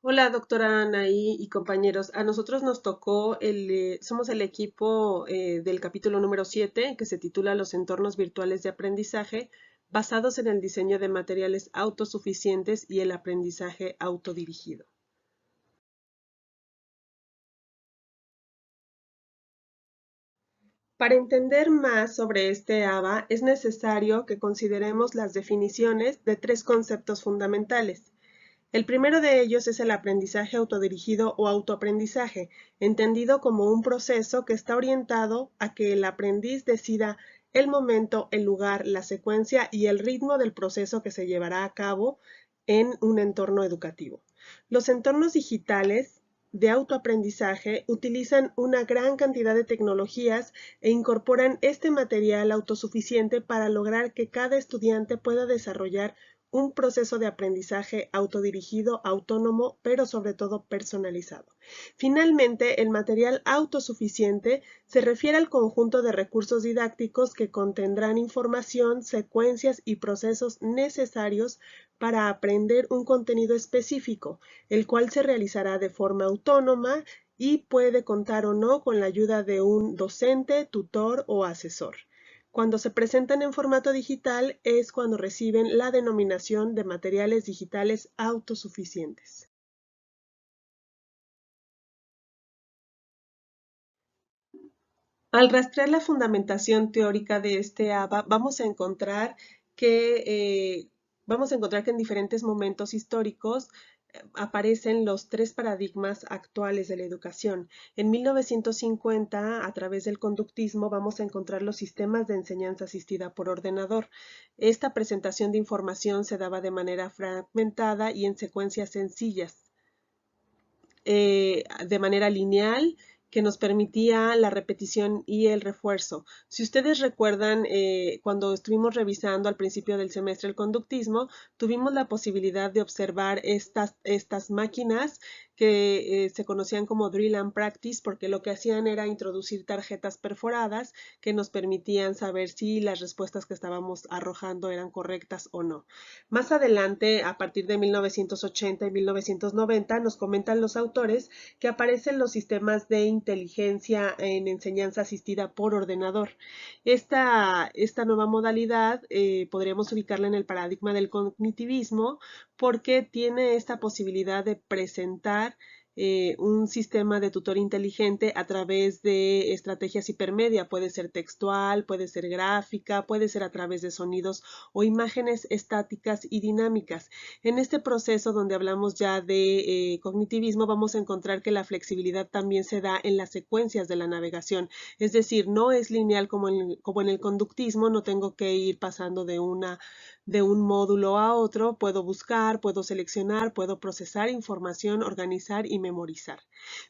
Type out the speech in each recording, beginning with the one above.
Hola, doctora Anaí y compañeros. A nosotros nos tocó somos el equipo del capítulo número 7, que se titula Los entornos virtuales de aprendizaje, basados en el diseño de materiales autosuficientes y el aprendizaje autodirigido. Para entender más sobre este ABA, es necesario que consideremos las definiciones de tres conceptos fundamentales. El primero de ellos es el aprendizaje autodirigido o autoaprendizaje, entendido como un proceso que está orientado a que el aprendiz decida el momento, el lugar, la secuencia y el ritmo del proceso que se llevará a cabo en un entorno educativo. Los entornos digitales de autoaprendizaje utilizan una gran cantidad de tecnologías e incorporan este material autosuficiente para lograr que cada estudiante pueda desarrollar un proceso de aprendizaje autodirigido, autónomo, pero sobre todo personalizado. Finalmente, el material autosuficiente se refiere al conjunto de recursos didácticos que contendrán información, secuencias y procesos necesarios para aprender un contenido específico, el cual se realizará de forma autónoma y puede contar o no con la ayuda de un docente, tutor o asesor. Cuando se presentan en formato digital es cuando reciben la denominación de materiales digitales autosuficientes. Al rastrear la fundamentación teórica de este ABA, que, vamos a encontrar que en diferentes momentos históricos aparecen los tres paradigmas actuales de la educación. En 1950, a través del conductismo, vamos a encontrar los sistemas de enseñanza asistida por ordenador. Esta presentación de información se daba de manera fragmentada y en secuencias sencillas, de manera lineal, que nos permitía la repetición y el refuerzo. Si ustedes recuerdan, cuando estuvimos revisando al principio del semestre el conductismo, tuvimos la posibilidad de observar estas máquinas que se conocían como drill and practice, porque lo que hacían era introducir tarjetas perforadas que nos permitían saber si las respuestas que estábamos arrojando eran correctas o no. Más adelante, a partir de 1980 y 1990, nos comentan los autores que aparecen los sistemas de inteligencia en enseñanza asistida por ordenador. Esta nueva modalidad podríamos ubicarla en el paradigma del cognitivismo porque tiene esta posibilidad de presentar un sistema de tutor inteligente a través de estrategias hipermedia. Puede ser textual, puede ser gráfica, puede ser a través de sonidos o imágenes estáticas y dinámicas. En este proceso donde hablamos ya de cognitivismo, vamos a encontrar que la flexibilidad también se da en las secuencias de la navegación. Es decir, no es lineal como en el conductismo, no tengo que ir pasando de un módulo a otro, puedo buscar, puedo seleccionar, puedo procesar información, organizar y memorizar.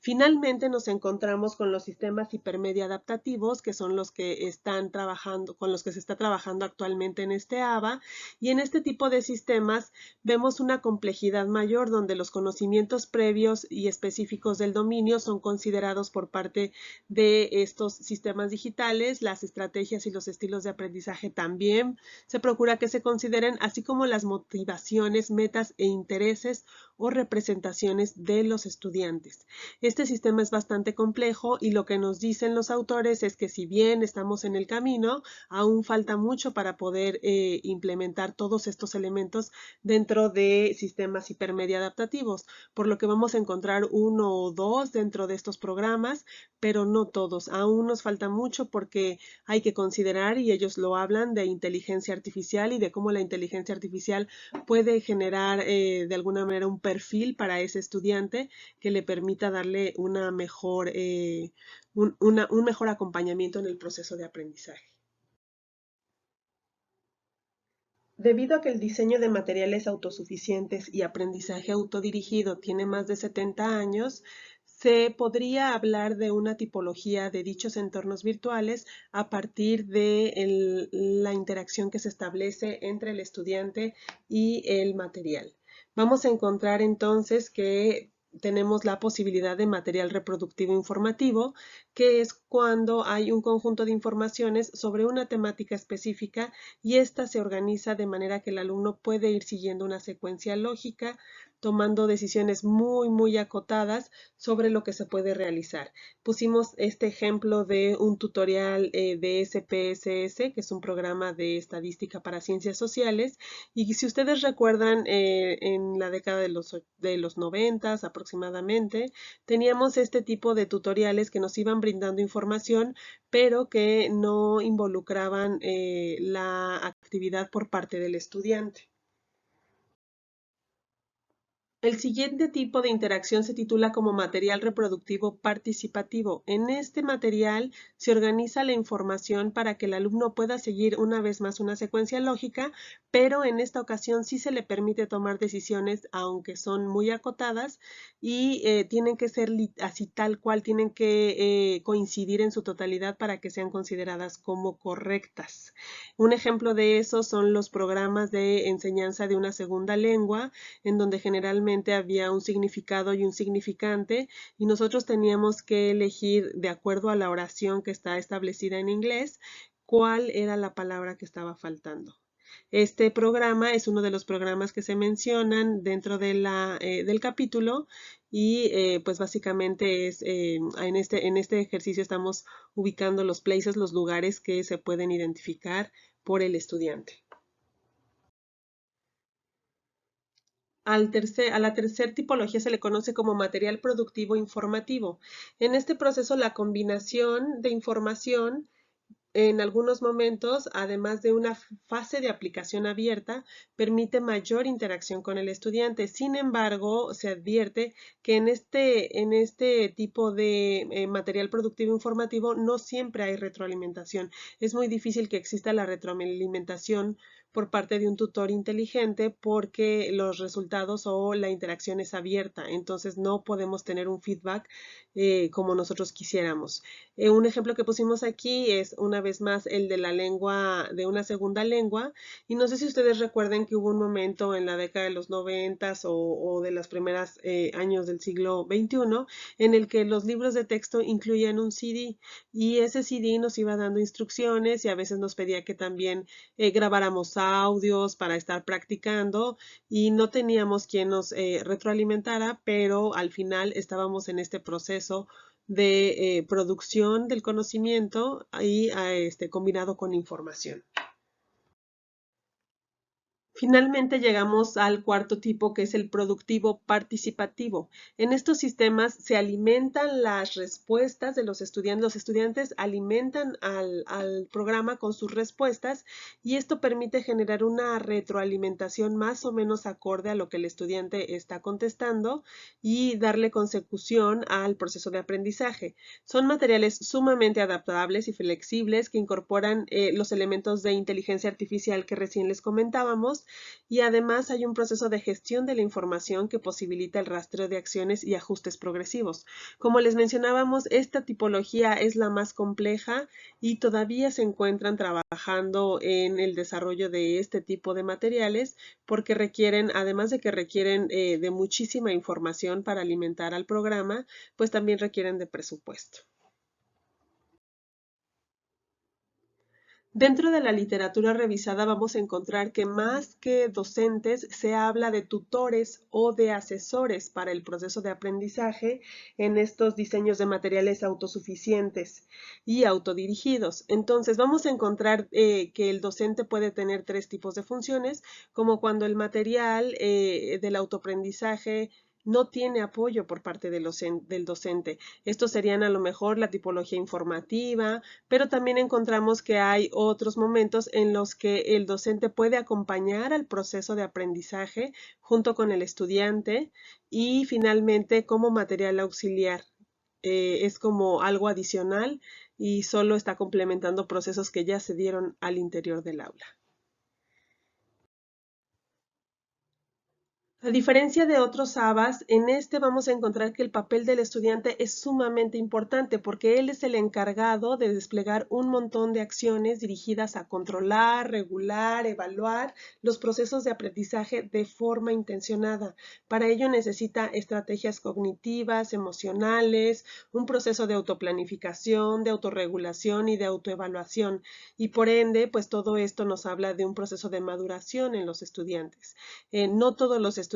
Finalmente nos encontramos con los sistemas hipermedia adaptativos, que son los que están trabajando, con los que se está trabajando actualmente en este ABA, y en este tipo de sistemas vemos una complejidad mayor donde los conocimientos previos y específicos del dominio son considerados por parte de estos sistemas digitales, las estrategias y los estilos de aprendizaje también se procura que se consideren, así como las motivaciones, metas e intereses o representaciones de los estudiantes. Este sistema es bastante complejo y lo que nos dicen los autores es que si bien estamos en el camino, aún falta mucho para poder implementar todos estos elementos dentro de sistemas hipermedia adaptativos, por lo que vamos a encontrar uno o dos dentro de estos programas, pero no todos. Aún nos falta mucho porque hay que considerar, y ellos lo hablan, de inteligencia artificial y de cómo la inteligencia artificial puede generar de alguna manera un perfil para ese estudiante que le permita darle un mejor acompañamiento en el proceso de aprendizaje. Debido a que el diseño de materiales autosuficientes y aprendizaje autodirigido tiene más de 70 años, se podría hablar de una tipología de dichos entornos virtuales a partir de la interacción que se establece entre el estudiante y el material. Vamos a encontrar entonces que tenemos la posibilidad de material reproductivo informativo, que es cuando hay un conjunto de informaciones sobre una temática específica y ésta se organiza de manera que el alumno puede ir siguiendo una secuencia lógica, tomando decisiones muy acotadas sobre lo que se puede realizar. Pusimos este ejemplo de un tutorial de SPSS, que es un programa de estadística para ciencias sociales, y si ustedes recuerdan, en la década de los 90 aproximadamente, teníamos este tipo de tutoriales que nos iban brindando información, pero que no involucraban la actividad por parte del estudiante. El siguiente tipo de interacción se titula como material reproductivo participativo. En este material se organiza la información para que el alumno pueda seguir una vez más una secuencia lógica, pero en esta ocasión sí se le permite tomar decisiones, aunque son muy acotadas, y tienen que ser así tal cual, tienen que coincidir en su totalidad para que sean consideradas como correctas. Un ejemplo de eso son los programas de enseñanza de una segunda lengua, en donde generalmente había un significado y un significante, y nosotros teníamos que elegir, de acuerdo a la oración que está establecida en inglés, cuál era la palabra que estaba faltando. Este programa es uno de los programas que se mencionan dentro de del capítulo, y pues básicamente es en este ejercicio estamos ubicando los places, los lugares que se pueden identificar por el estudiante. A la tercera tipología se le conoce como material productivo informativo. En este proceso, la combinación de información en algunos momentos, además de una fase de aplicación abierta, permite mayor interacción con el estudiante. Sin embargo, se advierte que en este tipo de material productivo informativo no siempre hay retroalimentación. Es muy difícil que exista la retroalimentación por parte de un tutor inteligente porque los resultados o la interacción es abierta. Entonces no podemos tener un feedback como nosotros quisiéramos. Un ejemplo que pusimos aquí es una vez más el de la lengua, de una segunda lengua, y no sé si ustedes recuerden que hubo un momento en la década de los 90 o de los primeros años del siglo XXI en el que los libros de texto incluían un CD, y ese CD nos iba dando instrucciones y a veces nos pedía que también grabáramos audios para estar practicando, y no teníamos quien nos retroalimentara, pero al final estábamos en este proceso de producción del conocimiento y combinado con información. Finalmente llegamos al cuarto tipo, que es el productivo participativo. En estos sistemas se alimentan las respuestas de los estudiantes. Los estudiantes alimentan al programa con sus respuestas, y esto permite generar una retroalimentación más o menos acorde a lo que el estudiante está contestando y darle consecución al proceso de aprendizaje. Son materiales sumamente adaptables y flexibles que incorporan los elementos de inteligencia artificial que recién les comentábamos, y además hay un proceso de gestión de la información que posibilita el rastreo de acciones y ajustes progresivos. Como les mencionábamos, esta tipología es la más compleja y todavía se encuentran trabajando en el desarrollo de este tipo de materiales, porque requieren, además de que requieren de muchísima información para alimentar al programa, pues también requieren de presupuesto. Dentro de la literatura revisada vamos a encontrar que más que docentes se habla de tutores o de asesores para el proceso de aprendizaje en estos diseños de materiales autosuficientes y autodirigidos. Entonces vamos a encontrar que el docente puede tener tres tipos de funciones, como cuando el material del autoaprendizaje no tiene apoyo por parte del docente. Estos serían a lo mejor la tipología informativa, pero también encontramos que hay otros momentos en los que el docente puede acompañar al proceso de aprendizaje junto con el estudiante, y finalmente como material auxiliar. Es como algo adicional y solo está complementando procesos que ya se dieron al interior del aula. A diferencia de otros ABAs, en este vamos a encontrar que el papel del estudiante es sumamente importante porque él es el encargado de desplegar un montón de acciones dirigidas a controlar, regular, evaluar los procesos de aprendizaje de forma intencionada. Para ello necesita estrategias cognitivas, emocionales, un proceso de autoplanificación, de autorregulación y de autoevaluación. Y por ende, pues todo esto nos habla de un proceso de maduración en los estudiantes. No todos los estudiantes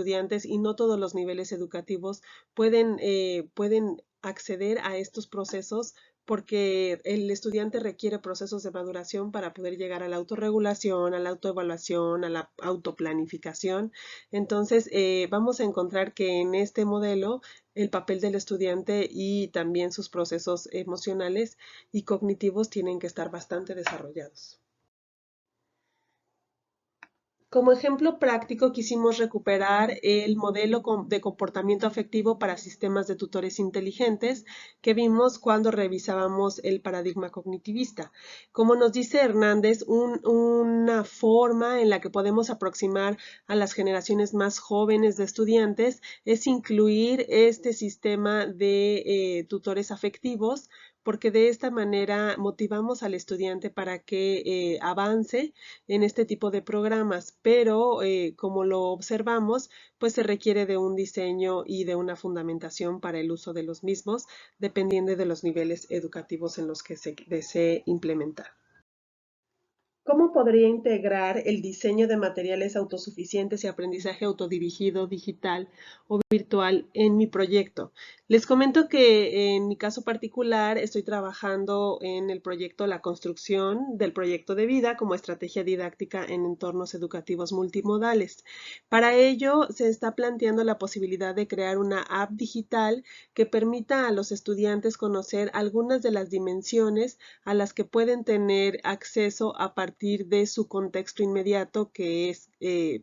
y no todos los niveles educativos pueden acceder a estos procesos porque el estudiante requiere procesos de maduración para poder llegar a la autorregulación, a la autoevaluación, a la autoplanificación. Entonces, vamos a encontrar que en este modelo el papel del estudiante y también sus procesos emocionales y cognitivos tienen que estar bastante desarrollados. Como ejemplo práctico, quisimos recuperar el modelo de comportamiento afectivo para sistemas de tutores inteligentes que vimos cuando revisábamos el paradigma cognitivista. Como nos dice Hernández, una forma en la que podemos aproximar a las generaciones más jóvenes de estudiantes es incluir este sistema de tutores afectivos, porque de esta manera motivamos al estudiante para que avance en este tipo de programas, pero como lo observamos, pues se requiere de un diseño y de una fundamentación para el uso de los mismos, dependiendo de los niveles educativos en los que se desee implementar. ¿Cómo podría integrar el diseño de materiales autosuficientes y aprendizaje autodirigido digital o virtual en mi proyecto? Les comento que en mi caso particular estoy trabajando en el proyecto La construcción del proyecto de vida como estrategia didáctica en entornos educativos multimodales. Para ello se está planteando la posibilidad de crear una app digital que permita a los estudiantes conocer algunas de las dimensiones a las que pueden tener acceso a partir de su contexto inmediato, que es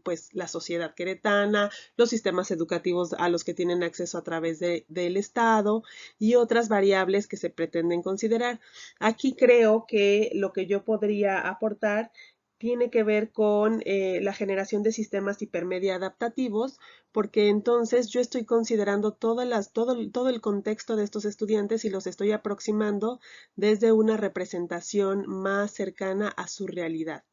pues la sociedad queretana, los sistemas educativos a los que tienen acceso a través del Estado y otras variables que se pretenden considerar. Aquí creo que lo que yo podría aportar tiene que ver con la generación de sistemas hipermedia adaptativos, porque entonces yo estoy considerando todo el contexto de estos estudiantes y los estoy aproximando desde una representación más cercana a su realidad.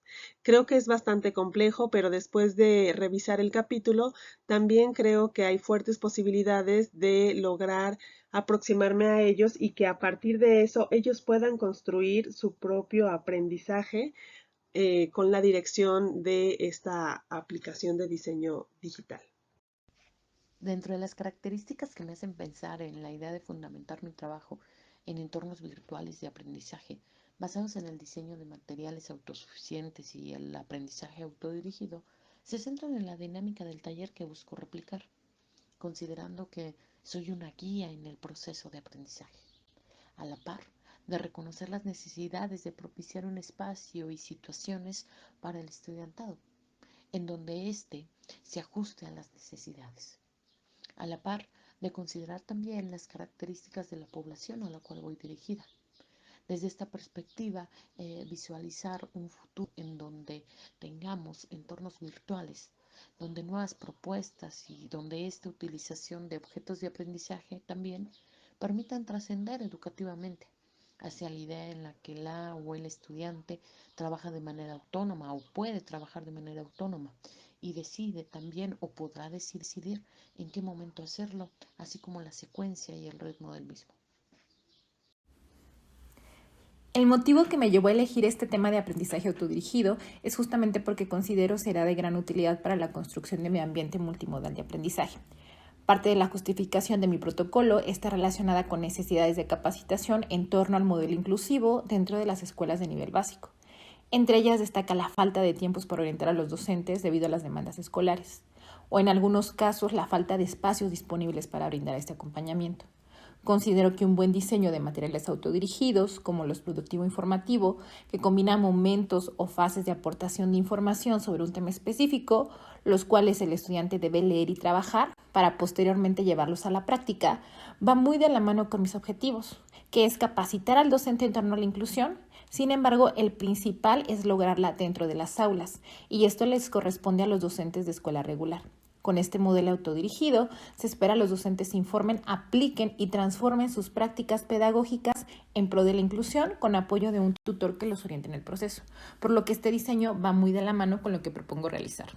Creo que es bastante complejo, pero después de revisar el capítulo, también creo que hay fuertes posibilidades de lograr aproximarme a ellos y que a partir de eso ellos puedan construir su propio aprendizaje con la dirección de esta aplicación de diseño digital. Dentro de las características que me hacen pensar en la idea de fundamentar mi trabajo en entornos virtuales de aprendizaje basados en el diseño de materiales autosuficientes y el aprendizaje autodirigido, se centran en la dinámica del taller que busco replicar, considerando que soy una guía en el proceso de aprendizaje, a la par de reconocer las necesidades de propiciar un espacio y situaciones para el estudiantado, en donde éste se ajuste a las necesidades, a la par de considerar también las características de la población a la cual voy dirigida. Desde esta perspectiva, visualizar un futuro en donde tengamos entornos virtuales, donde nuevas propuestas y donde esta utilización de objetos de aprendizaje también permitan trascender educativamente hacia la idea en la que la o el estudiante trabaja de manera autónoma o puede trabajar de manera autónoma y decide también o podrá decidir en qué momento hacerlo, así como la secuencia y el ritmo del mismo. El motivo que me llevó a elegir este tema de aprendizaje autodirigido es justamente porque considero será de gran utilidad para la construcción de mi ambiente multimodal de aprendizaje. Parte de la justificación de mi protocolo está relacionada con necesidades de capacitación en torno al modelo inclusivo dentro de las escuelas de nivel básico. Entre ellas destaca la falta de tiempos para orientar a los docentes debido a las demandas escolares, o en algunos casos la falta de espacios disponibles para brindar este acompañamiento. Considero que un buen diseño de materiales autodirigidos, como los productivo-informativo, que combina momentos o fases de aportación de información sobre un tema específico, los cuales el estudiante debe leer y trabajar para posteriormente llevarlos a la práctica, va muy de la mano con mis objetivos, que es capacitar al docente en torno a la inclusión. Sin embargo, el principal es lograrla dentro de las aulas, y esto les corresponde a los docentes de escuela regular. Con este modelo autodirigido, se espera que los docentes se informen, apliquen y transformen sus prácticas pedagógicas en pro de la inclusión con apoyo de un tutor que los oriente en el proceso, por lo que este diseño va muy de la mano con lo que propongo realizar.